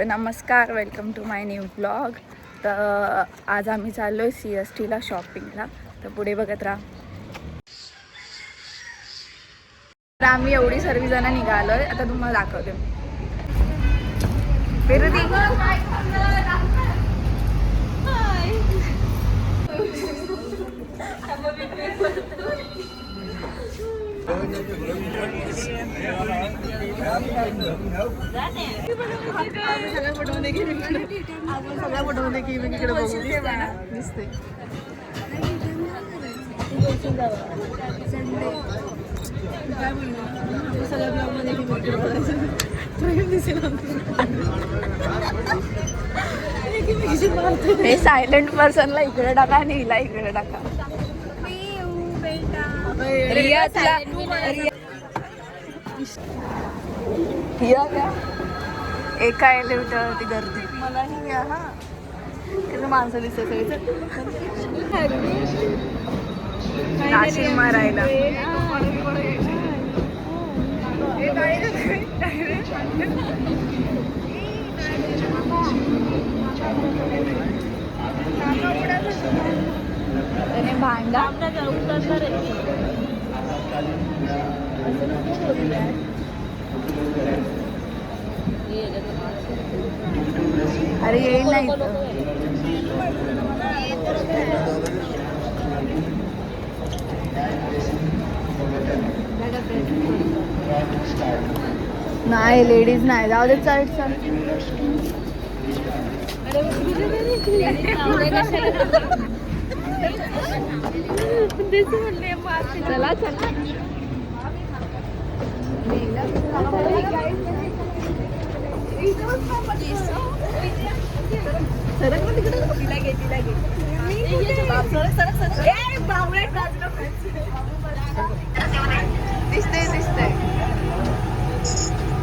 तर नमस्कार, welcome to my new blog. तर आज आम्ही चाललो आहे CSTला शॉपिंगला. तर पुढे बघत राहा. तर आम्ही एवढी सर्वजण निघालो आहे. आता तुम्हाला दाखवते. हे सायलेंट पर्सनला इकडे टाका आणि हिला इकडे टाका. रिया क्या एका एलिव्हेटरवरती गर्दी. मलाही घ्या. हा इथे माणसं दिसत नाशिक मारायला. त्याने भांडा अरे येईल नाही नाही, लेडीज नाही. जाऊ दे. चल चल. चला चला. सरक ना तिकडे. तिला घे तिला घे. दिसते दिसते.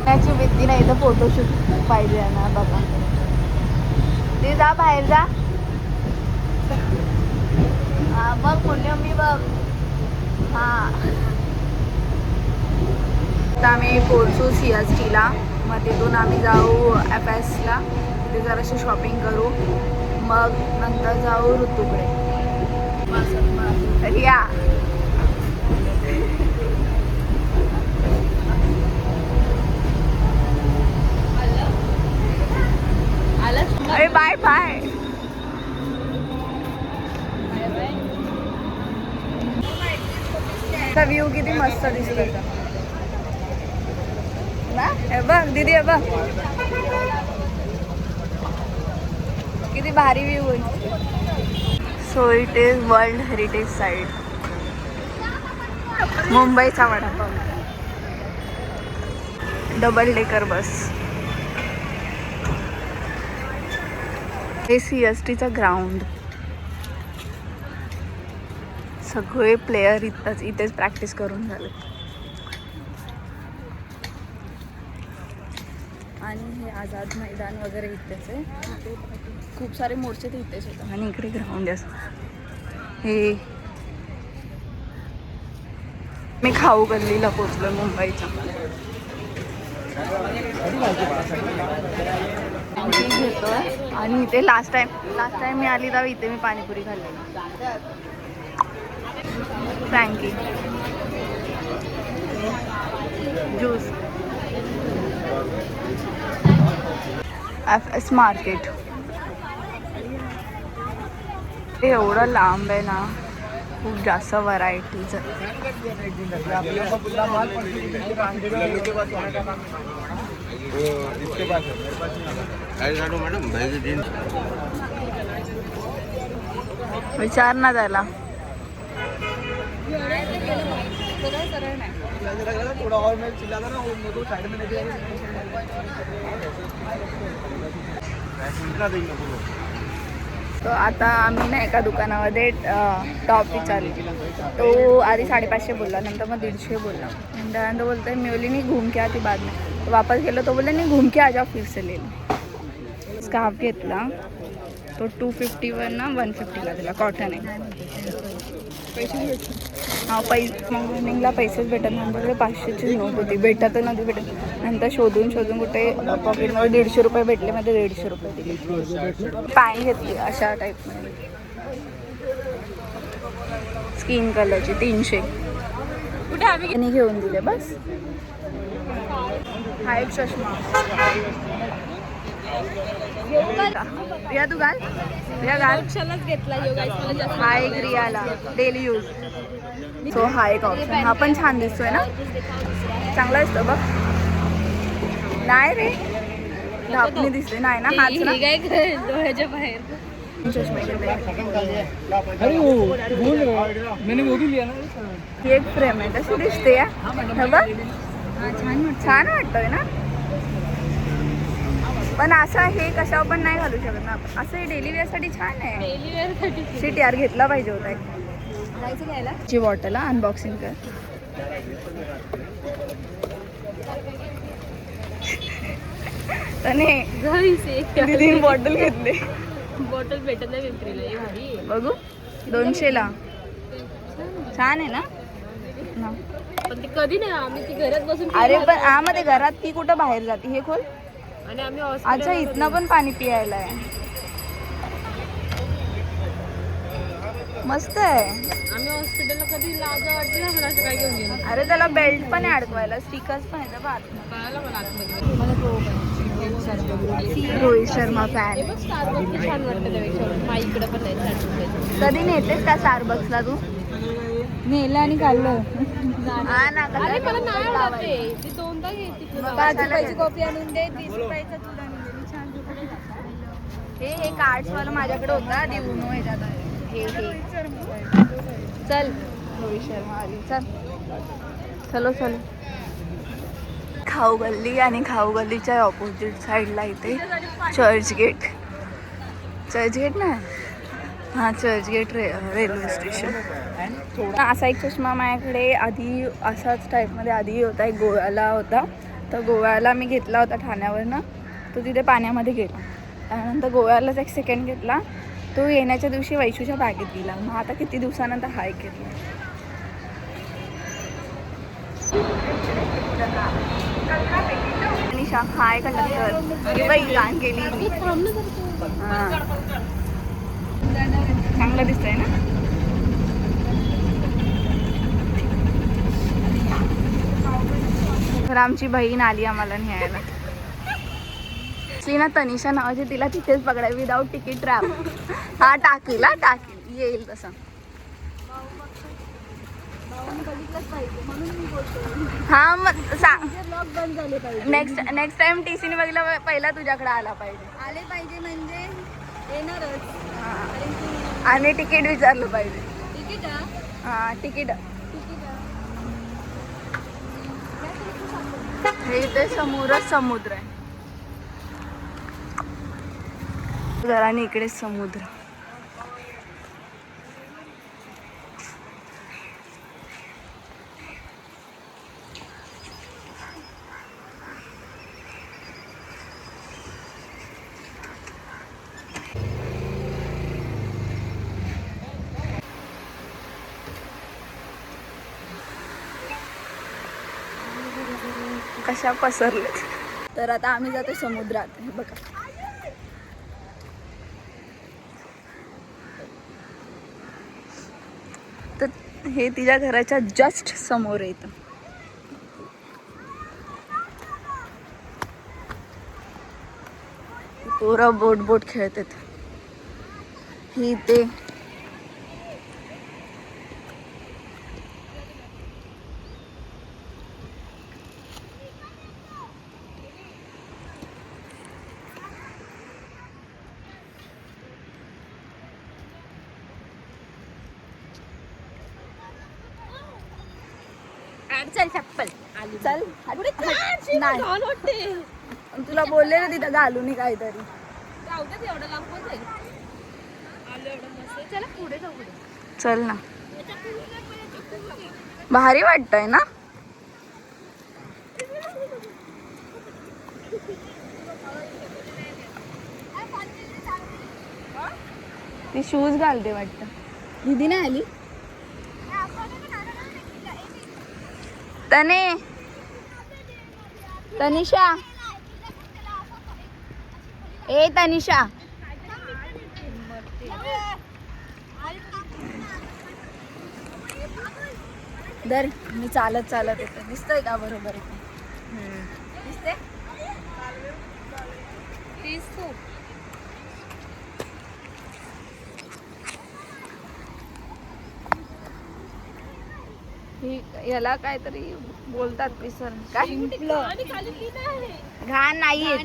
त्याची भीती नाही तर फोटोशूट पाहिजे ना बाबा. ते जा बाहेर जा. हा बघ पुण्य मी बघ. हा आता आम्ही पोहोचू CSTला. मग तिथून आम्ही जाऊ FSला. तिथे जराशी शॉपिंग करू. मग नंतर जाऊ ऋतूकडे. रिया अरे बाय बाय. व्ह्यू किती मस्त दिसतो ना. हे बघ दीदी, हे बघ किती भारी व्ह्यू होईल. So it is world heritage site. मुंबईचा वडापाव. Double decker bus. हे CSTचं ग्राउंड. सगळे प्लेयर इथेच प्रॅक्टिस करून झाले. आणि हे आझाद मैदान वगैरे इथेच आहे. खूप सारे मोर्चे ते इथेच होतात. आणि इकडे ग्राउंड आहे असं. हे मी खाऊ गल्लीला पोचलोय मुंबईच्या. घेतोय आणि इथे लास्ट टाइम मी आली तेव्हा इथे मी पाणीपुरी खाल्ली. फ्रँकी ज्यूस. FS market. हे एवढं लांब आहे ना. खूप जास्त व्हरायटीज आहे. विचार ना त्याला. तो आता आम्ही ना एका दुकानामध्ये टॉप विचारली. तो आधी 550 बोलला, नंतर मग 150 बोलला. त्यानंतर बोलते मी बोली नहीं घूम के आती बाद में. तो वापस गेलो तो बोलले नहीं घूम के आ जाओ फिर से ले लो. स्कार्फ घेतला तो 250 वर ना 150ला दिला. कॉटन आहे. पैसे हा मॉर्निंगला पैसेच भेटत नंतर 500ची नोट होती, भेटत नव्हती भेटत. नंतर शोधून कुठे पॉकेटमध्ये 150 रुपये भेटले, मध्ये 150 रुपये दिले. पॅन्ट घेतली अशा टाईपमध्ये स्किन कलरची 300 कुठे आम्ही घेऊन दिले बस. हा एक चष्मा रिया तू घाल, रिया घाल. घेतला हा एक रियाला डेली यूज. सो हा एक ऑप्शन, हा पण छान दिसतोय ना, चांगला दिसतो बघ. नाही रे धापणी दिसते नाही ना, हाच ना डोळ्याच्या बाहेर. ही एक फ्रेम आहे कशी दिसते बघ, छान वाटतोय ना. पण असं हे कशावर पण नाही घालू शकत ना आपण, असं हे डेली वेअरसाठी छान आहे. शीट यार घेतला पाहिजे होता जायचं घ्यायला. ची बॉटल अनबॉक्सिंग कर. तीन बॉटल घेतले. बॉटल भेटत नाही विक्रीला. बघू 200ला छान आहे ना. पण ते कधी नाही आम्ही ती घरात बसून. अरे पण आमध्ये घरात ती कुठं बाहेर जाते. हे खोल. आणि आम्ही अच्छा इथनं पण पाणी पियायला आहे, मस्त आहे. आम्ही हॉस्पिटलला कधी लाज वाटली ना मला असं काय घेऊन गेलो. अरे त्याला बेल्ट पण आहे अडकवायला, स्टिकर्स पण आहेत बघ कळालं मला आतमध्ये. रोहित शर्मा फॅन. स्टारबक्स छान वाटतं त्यापेक्षा. मा इकडे पण नाही. कधी नेतेस का स्टारबक्सला तू? नेलं आणि खाल्लं. हा ना. अरे मला नाही आवडत ते दोनदा घेतली. 5 रुपयाची कॉफी आणून दे, 30 रुपयाचा दूध आणून दे. छान. हे कार्ड्स वाला माझ्याकडे होता, देऊन ह्याच्यात हे चल. रोहित शर्मा आली, चल चलो. खाऊ गल्ली, आणि खाऊ गल्लीच्या ऑपोजिट साईडला इथे चर्चगेट ना, हां चर्चगेट रेल्वे स्टेशन. असा एक चष्मा माझ्याकडे आधी असाच टाईपमध्ये आधी होता, एक गोव्याला होता. तर गोव्याला मी घेतला होता ठाण्यावरनं, तो तिथे पाण्यामध्ये गेला. त्यानंतर गोव्यालाच एक सेकंड घेतला, तो येण्याच्या दिवशी वैशूच्या बॅगेत दिला. मग आता किती दिवसानंतर हा एक घेतला. निशा हाय कंडक्टर बाई गाण केली. हां चांगलं दिसतंय ना. तर आमची बहीण आली आम्हाला न्यायला. ना तनिषा नावाची, तिला तिथेच पकडाय विदाऊट तिकीट ट्रॅप. हा टाकील येईल तसं. हा मग सांग, नेक्स्ट टाइम TC ने बघितला पहिला तुझ्याकडे आले पाहिजे म्हणजे येणारच. आणि तिकीट विचारलं पाहिजे. हा तिकीट. हे इथे समोरच समुद्र आहे जराने, इकडे समुद्र. कशा पसरले. तर आता आम्ही जातो समुद्रात. बघा तर हे तिच्या घराच्या जस्ट समोर येतं. पोरं बोट खेळतात. ही ते चल चप्पल चल. नाही तुला बोलले ना तिथं घालून काहीतरी. चल ना, भारी वाटतंय ना. ती शूज घालते वाटतं. दीदी नाही आली. तनिषा ए तनिषा दर मी चालत येते दिसतंय का बरोबर दिसते याला काहीतरी बोलतात विसर काय घाण नाहीये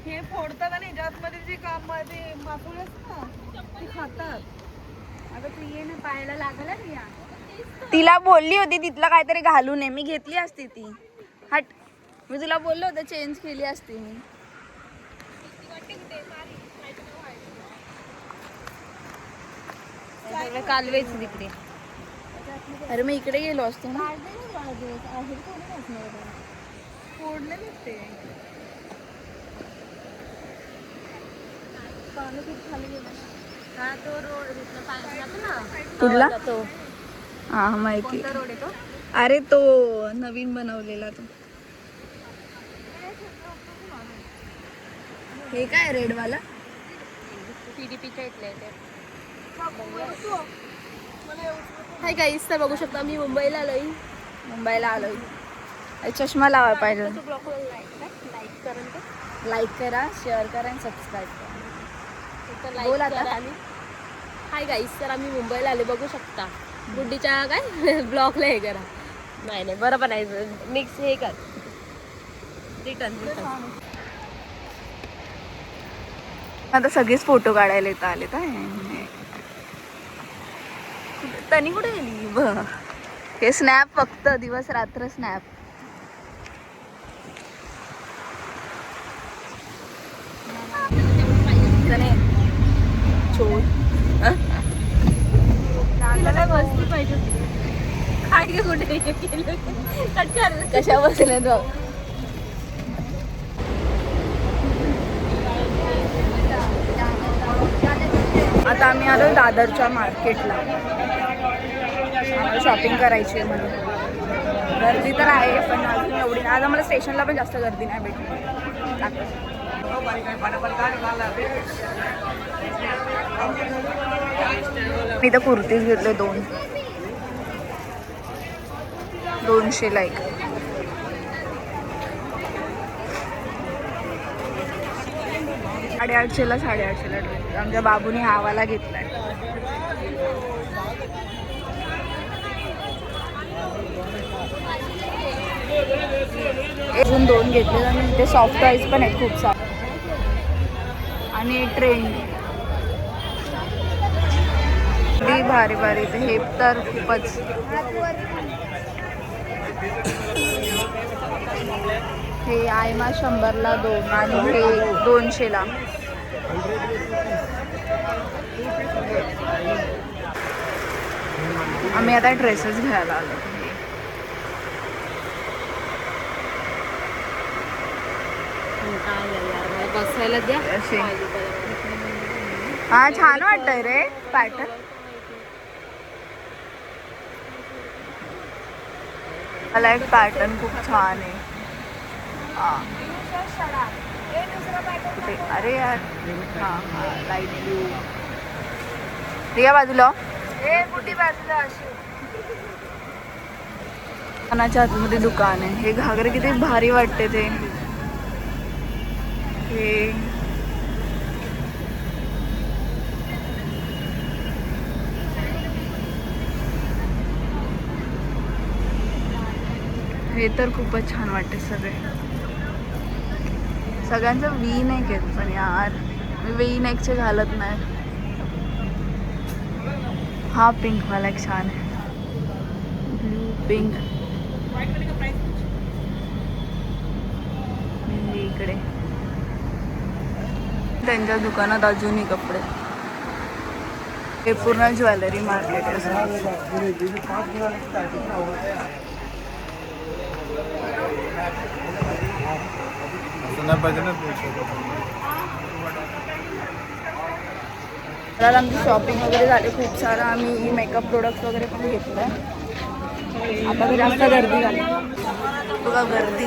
हे फोडतात आणि ह्याच्यामध्ये जे काम ते मासोळी असतात ना ते खातात. अगं तू ये ना पाहायला लागला या तिला बोलली होती तिथलं काहीतरी घालू नये मी घेतली असती ती हट मी तुला बोललो होतं चेंज केली असती मी कालवेच तिकडे. अरे मी इकडे गेलो असतो ना फोडले ते पाणी खूप खाली गेलं. हा तो रोड तिथनं पाणी जातो ना कुठला तो हा माहिती कोणता रोड आहे तो? अरे तो नवीन बनवलेला तो हे काय रेड वाला PDPच्या इथले ते. हाय गाईस तर बघू शकता मी मुंबईला आलोय. मुंबईला आलोय चष्मा लावायला पाहिजे लाईक करा शेअर करा आणि सबस्क्राईब करा बोल आता. हाय गाईस तर आम्ही मुंबईला आले बघू शकता. गुड्डीच्या काय ब्लॉगला हे करा. नाही बरोबर आहे मिक्स हे कर रिटर्न. आता सगळेच फोटो काढायला येत आले काय तनी कुठे गेली ब हे स्नॅप फक्त दिवस रात्र स्नॅप बसली पाहिजे खाडी कुठे कशा बसले तो आता आम्ही आलो दादरच्या मार्केटला आम्हाला शॉपिंग करायची आहे म्हणून गर्दी तर आहे पण अजून एवढी आज आम्हाला स्टेशनला पण जास्त गर्दी नाही भेटली मी तर कुर्तीज घेतले 200ला एक 850ला 850ला ड्रेस आमच्या बाबूने हावाला घेतलाय अजून 2 घेतले आणि ते सॉफ्ट टॉईज पण आहेत खूप सारे आणि ट्रेंड भारी भारी ते हे तर खूपच हे आयमा 100ला 2 आणि हे 200ला आम्ही आता ड्रेसेस घ्यायला आलो बसायला द्या असे हा छान वाटतंय रे पॅटर्न मला एक पॅटर्न खूप छान आहे अरे यार हा हा लाईट ब्लू रिया बाजूला दुकानाच्या आतमध्ये दुकान आहे हे घागरे किती भारी वाटते ते हे तर खूपच छान वाटते सगळे सगळ्यांचं वी नेक आहेत पण यार मी वी नेकचे घालत नाही हा पिंक वाला एक छान आहे ब्लू पिंक इकडे त्यांच्या दुकानात अजूनही कपडे हे पूर्ण ज्वेलरी मार्केट आहे तर आमची शॉपिंग वगैरे झाली खूप सारं. आम्ही मेकअप प्रोडक्ट्स वगैरे पण घेतलं. आता तर जास्त गर्दी झाली बघा, गर्दी.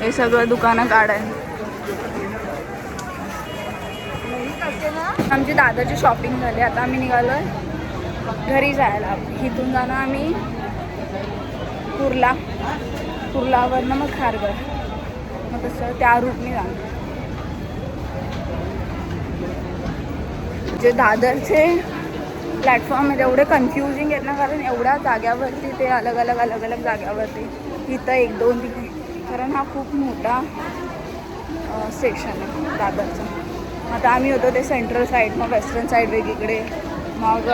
हे सगळं दुकानं काढाय. आमची दादाची शॉपिंग झाली. आता आम्ही निघालोय घरी जायला. इथून जाणं आम्ही कुर्लावरनं मग खारघर, मग तसं त्या रूटने जाणं. जे दादरचे प्लॅटफॉर्म आहेत एवढे कन्फ्युजिंग आहेत ना, कारण एवढ्या जाग्यावरती ते अलग अलग जाग्यावरती इथं 1 2 3, कारण हा खूप मोठा सेक्शन आहे दादरचा. आता आम्ही होतो ते सेंट्रल साईड, मग वेस्टर्न साईड वेगळीकडे, मग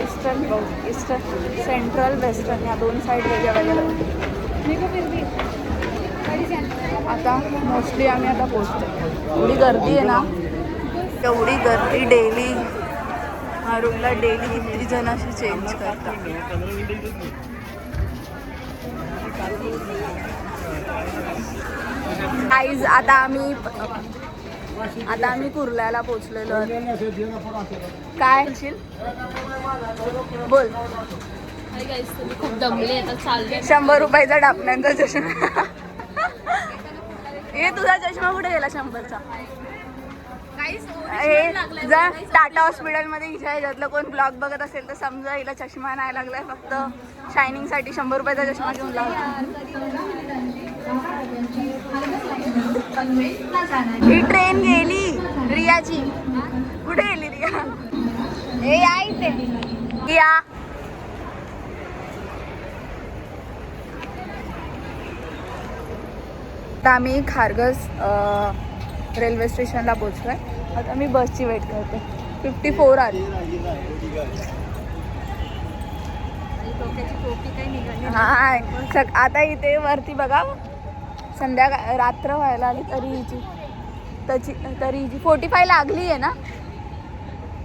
ईस्टर्न सेंट्रल वेस्टर्न या 2 साईड वेगळ्या. आता मोस्टली आम्ही आता पोचतो. एवढी गर्दी आहे ना, एवढी गर्दी डेली. हा रूटला डेली किती जण अशी चेंज करतात. गाईज आता आम्ही कुर्ल्याला पोचलेलो. काय बोल. खूप दमले आता, चालले. 100 रुपयाचा डापण्यांचा चष्मा. हे तुझा चष्मा कुठे गेला 100चा? हे जर टाटा हॉस्पिटलमध्ये हिच्या ह्याच्यातलं कोण ब्लॉग बघत असेल तर समजा हिला चष्मा नाही लागलाय, फक्त शायनिंगसाठी 100 रुपयाचा चष्मा घेऊन लावला. ही ट्रेन गेली रियाची. कुठे गेली रिया? हे या इथे या. आता आम्ही खारघर रेल्वे स्टेशनला पोचलोय. आता मी बसची वेट करते. 54 आली. हा आता इथे वरती बघा, संध्याकाळ रात्र व्हायला आली तरी हिची 45 लागली आहे ना.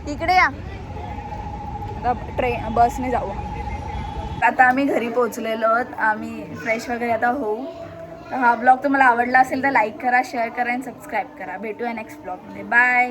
तिकडे या, बसने जाऊ. आता आम्ही घरी पोचलेलो आहोत. आम्ही फ्रेश वगैरे आता होऊ. तर हा ब्लॉग तुम्हाला आवडला असेल तर लाईक करा, शेअर करा आणि सबस्क्राईब करा. भेटूया नेक्स्ट ब्लॉगमध्ये. बाय.